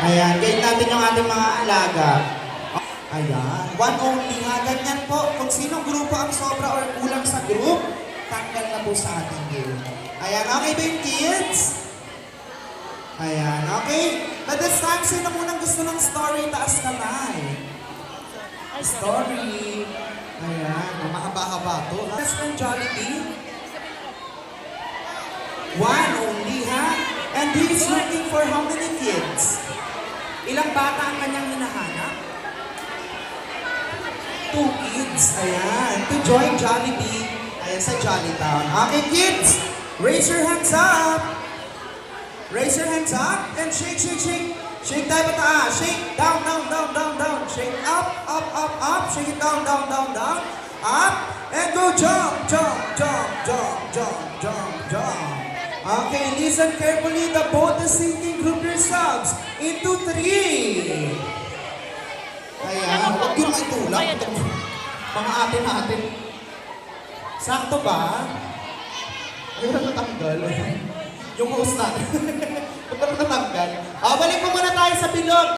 Ayan, guide natin yung ating mga alaga. Ayan, one only ha. Ganyan po, kung sinong grupo ang sobra or kulang sa group, tanggal na po sa ating game. Ayan, okay ba yung kids? Ayan, okay. But this time, sino munang gusto ng story? Taas kamay. Story. Ayan, mahaba-haba to. Best friend Jollibee? One only, ha? And he is looking for how many kids? Ilang bata ang kanyang hinahanap? 2 kids. Ayan. To join Jollibee. Ayan, sa Jollytown. Okay, kids. Raise your hands up. Raise your hands up. And shake, shake, shake. Shake tayo pataas. Shake. Down, down, down, down, down. Shake up, up, up, up. Shake it down, down, down, down. Up. And go jump, jump, jump, jump, jump, jump, jump. Okay, listen carefully. The boat is sinking. Group yourselves into 3. Ayan, huwag yung maitulak. Mga atin-atin. Sakto ba? Ayaw natanggal. Yung host natin. Huwag ka natanggal. Balik mo muna tayo sa bilog.